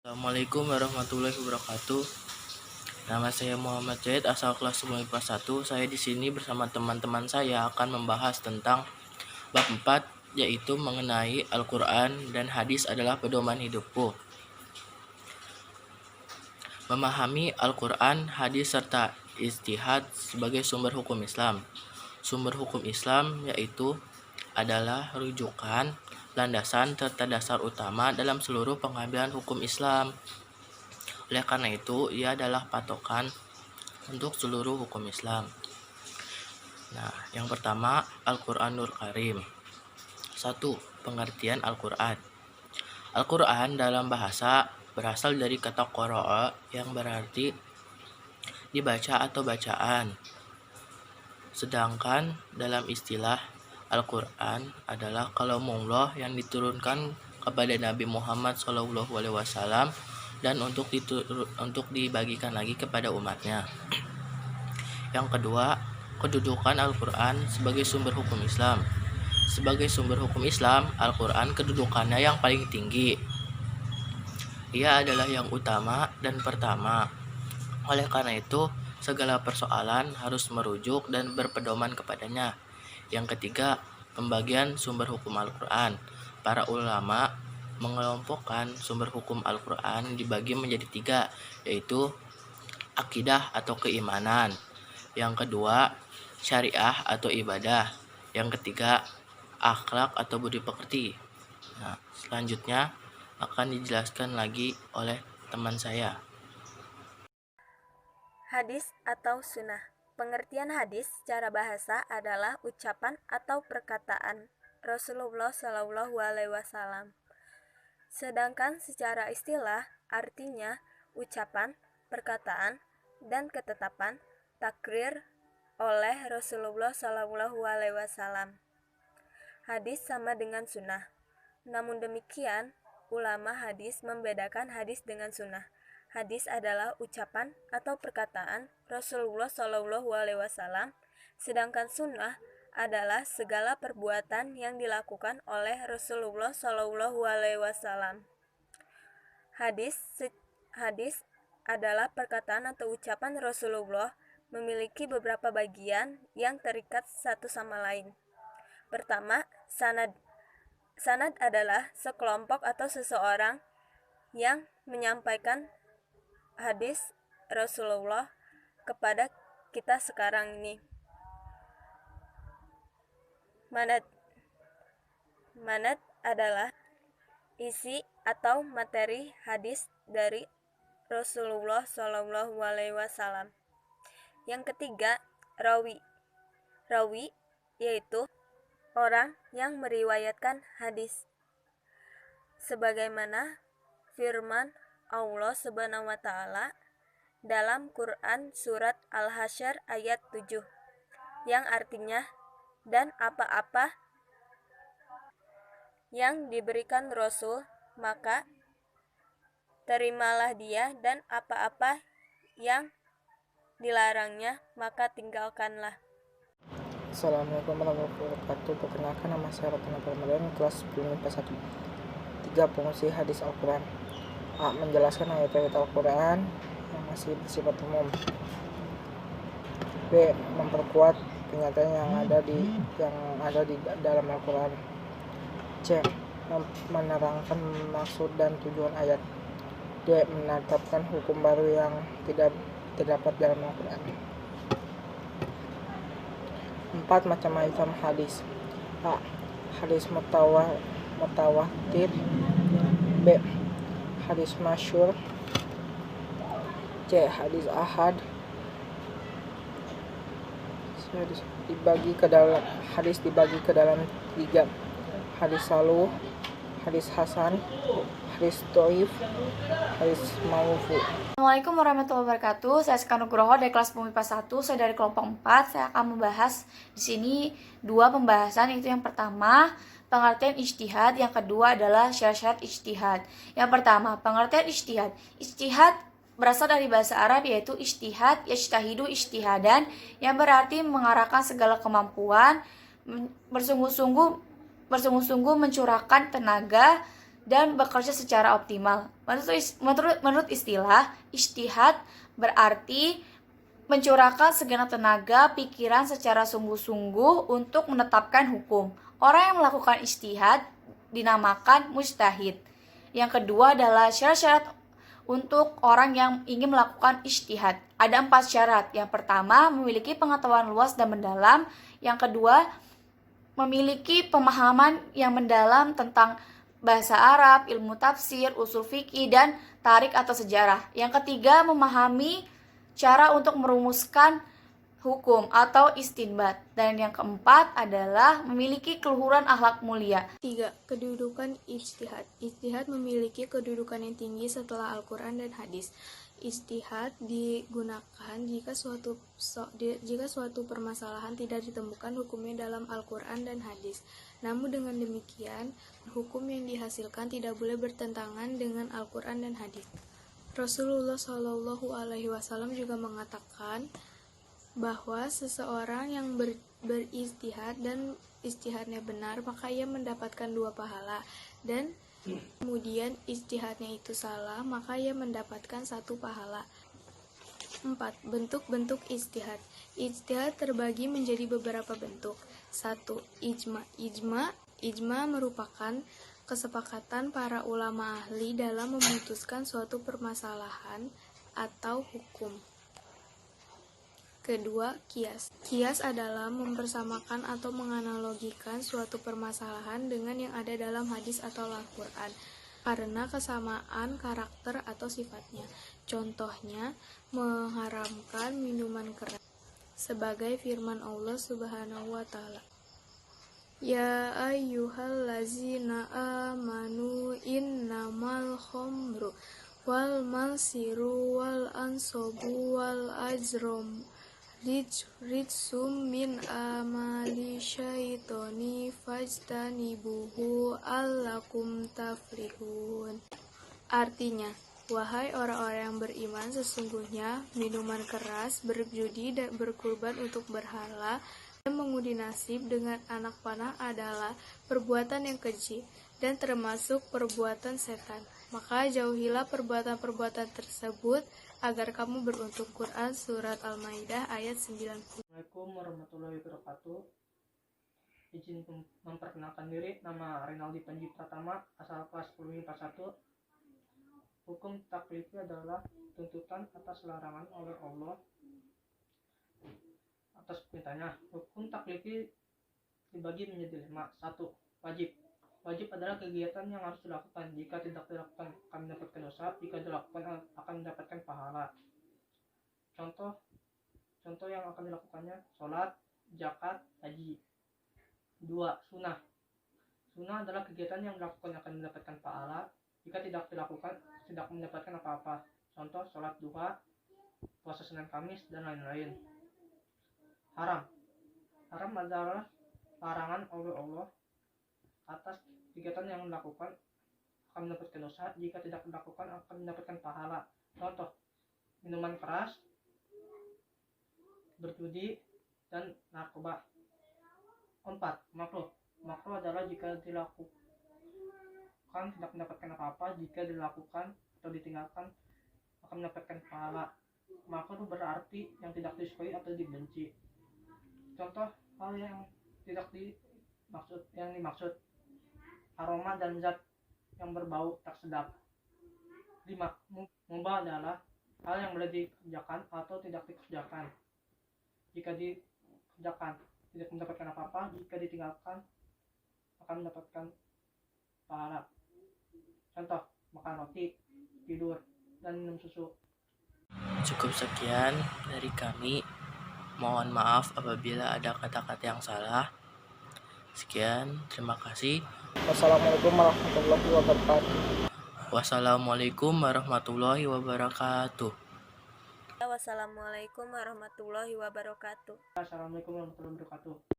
Assalamualaikum warahmatullahi wabarakatuh. Nama saya Muhammad Zaid, asal kelas 10 IPA 1. Saya di sini bersama teman-teman saya akan membahas tentang bab 4, yaitu mengenai Al-Quran dan hadis adalah pedoman hidupku. Memahami Al-Quran, hadis, serta ijtihad sebagai sumber hukum Islam. Sumber hukum Islam yaitu adalah rujukan, landasan, serta dasar utama dalam seluruh pengambilan hukum Islam. Oleh karena itu, ia adalah patokan untuk seluruh hukum Islam. Nah, yang pertama, Al-Quranul Karim. 1. Pengertian Al-Quran. Al-Quran dalam bahasa berasal dari kata qara'a yang berarti dibaca atau bacaan. Sedangkan dalam istilah Al-Quran adalah kalamullah yang diturunkan kepada Nabi Muhammad SAW dan untuk dibagikan lagi kepada umatnya. Yang kedua, kedudukan Al-Quran sebagai sumber hukum Islam. Sebagai sumber hukum Islam, Al-Quran kedudukannya yang paling tinggi. Ia adalah yang utama dan pertama. Oleh karena itu, segala persoalan harus merujuk dan berpedoman kepadanya. Yang ketiga, pembagian sumber hukum Al-Quran. Para ulama mengelompokkan sumber hukum Al-Quran dibagi menjadi 3, yaitu akidah atau keimanan. Yang kedua, syariah atau ibadah. Yang ketiga, akhlak atau budi pekerti. Nah, selanjutnya akan dijelaskan lagi oleh teman saya. Hadis atau sunnah. Pengertian hadis secara bahasa adalah ucapan atau perkataan Rasulullah SAW. Sedangkan secara istilah artinya ucapan, perkataan, dan ketetapan takrir oleh Rasulullah SAW. Hadis sama dengan sunnah. Namun demikian, ulama hadis membedakan hadis dengan sunnah. Hadis adalah ucapan atau perkataan Rasulullah SAW, sedangkan sunnah adalah segala perbuatan yang dilakukan oleh Rasulullah SAW. Hadis adalah perkataan atau ucapan Rasulullah memiliki beberapa bagian yang terikat satu sama lain. Pertama, sanad. Sanad adalah sekelompok atau seseorang yang menyampaikan hadis Rasulullah kepada kita sekarang ini. Manad adalah isi atau materi hadis dari Rasulullah SAW. Yang ketiga, rawi. Rawi yaitu orang yang meriwayatkan hadis. Sebagaimana firman Allah Subhanahu wa taala dalam Quran surat Al-Hasyr ayat 7 yang artinya, dan apa-apa yang diberikan Rasul maka terimalah dia, dan apa-apa yang dilarangnya maka tinggalkanlah. Assalamualaikum warahmatullahi wabarakatuh. Perkenalkan, nama saya Ratna Ramadan, kelas 10 IPA 1. 3. Fungsi hadis Al-Quran. A. Menjelaskan ayat-ayat Al-Quran yang masih bersifat umum. B. Memperkuat pernyataan yang ada di dalam Al-Quran. C. Menerangkan maksud dan tujuan ayat. D. Menetapkan hukum baru yang tidak terdapat dalam Al-Quran. 4. Macam-macam hadis. A. Hadis mutawatir. B. Hadis masyhur. C. Hadis ahad. Hadis dibagi ke dalam 3. Hadis saluh, hadis hasan, hadis dhaif, hadis maufu. Assalamualaikum warahmatullahi wabarakatuh. Saya Sekar Nugroho dari kelas IPA 1. Saya dari kelompok 4. Saya akan membahas di sini 2 pembahasan, yaitu yang pertama pengertian ijtihad, yang kedua adalah syarat ijtihad. Yang pertama, pengertian ijtihad. Ijtihad berasal dari bahasa Arab, yaitu ijtihad, yajtahidu ijtihadan, yang berarti mengarahkan segala kemampuan, bersungguh-sungguh mencurahkan tenaga dan bekerja secara optimal. Menurut istilah, ijtihad berarti mencurahkan segenap tenaga, pikiran secara sungguh-sungguh untuk menetapkan hukum. Orang yang melakukan ijtihad dinamakan mujtahid. Yang kedua adalah syarat-syarat untuk orang yang ingin melakukan ijtihad. Ada 4 syarat. Yang pertama, memiliki pengetahuan luas dan mendalam. Yang kedua, memiliki pemahaman yang mendalam tentang bahasa Arab, ilmu tafsir, usul fikih, dan tarik atau sejarah. Yang ketiga, memahami cara untuk merumuskan hukum atau istinbat. Dan yang keempat adalah memiliki keluhuran akhlak mulia. 3. Kedudukan ijtihad. Ijtihad memiliki kedudukan yang tinggi setelah Al-Quran dan hadis. Ijtihad digunakan jika suatu permasalahan tidak ditemukan hukumnya dalam Al-Quran dan hadis. Namun dengan demikian, hukum yang dihasilkan tidak boleh bertentangan dengan Al-Quran dan hadis. Rasulullah Shallallahu Alaihi Wasallam juga mengatakan bahwa seseorang yang berijtihad dan ijtihadnya benar, maka ia mendapatkan 2 pahala, dan kemudian ijtihadnya itu salah, maka ia mendapatkan 1 pahala. 4. Bentuk-bentuk ijtihad. Ijtihad terbagi menjadi beberapa bentuk. 1. Ijma merupakan kesepakatan para ulama ahli dalam memutuskan suatu permasalahan atau hukum. Kedua, kias. Kias adalah mempersamakan atau menganalogikan suatu permasalahan dengan yang ada dalam hadis atau Al-Quran karena kesamaan karakter atau sifatnya. Contohnya, mengharamkan minuman keras sebagai firman Allah Subhanahu wa Ta'ala. Ya ayyuhallazina amanu innamal khamru wal maisiru wal ansabu wal azlam rijsum min amali syaitoni fajtanibuhu allakum taflihun. Artinya, wahai orang-orang yang beriman, sesungguhnya minuman keras, berjudi dan berkurban untuk berhala dan mengundi nasib dengan anak panah adalah perbuatan yang keji dan termasuk perbuatan setan. Maka jauhilah perbuatan-perbuatan tersebut agar kamu beruntung. Quran Surat Al-Maidah ayat 90. Assalamualaikum warahmatullahi wabarakatuh. Izin memperkenalkan diri, nama Rinaldi Panji Pratama, asal kelas 10 IPA 1. Hukum taklifi adalah tuntutan atas larangan oleh Allah atas perintahnya. Hukum taklifi dibagi menjadi 5. 1. Wajib. Wajib adalah kegiatan yang harus dilakukan. Jika tidak dilakukan akan mendapatkan dosa, jika dilakukan akan mendapatkan pahala. Contoh yang akan dilakukannya: sholat, zakat, haji. 2. Sunnah. Sunnah adalah kegiatan yang dilakukan akan mendapatkan pahala. Jika tidak dilakukan, tidak mendapatkan apa-apa. Contoh, sholat duha, puasa Senin Kamis, dan lain-lain. Haram. Haram adalah larangan oleh Allah atas kegiatan yang dilakukan akan mendapatkan dosa. Jika tidak dilakukan akan mendapatkan pahala. Contoh, minuman keras, berjudi, dan narkoba. 4. Makruh. Makruh adalah jika dilakukan tidak mendapatkan apa-apa, jika dilakukan atau ditinggalkan akan mendapatkan pahala. Makruh berarti yang tidak disukai atau dibenci. Contoh hal yang tidak dimaksud: aroma dan zat yang berbau tak sedap. 5. Mubah adalah hal yang boleh dikerjakan atau tidak dikerjakan. Jika dikerjakan tidak mendapatkan apa-apa, jika ditinggalkan akan mendapatkan pahala. Contoh, makan roti, tidur, dan minum susu. Cukup sekian dari kami. Mohon maaf apabila ada kata-kata yang salah. Sekian, terima kasih. Wassalamualaikum warahmatullahi wabarakatuh. Wassalamualaikum warahmatullahi wabarakatuh. Wassalamualaikum warahmatullahi wabarakatuh. Assalamualaikum warahmatullahi wabarakatuh.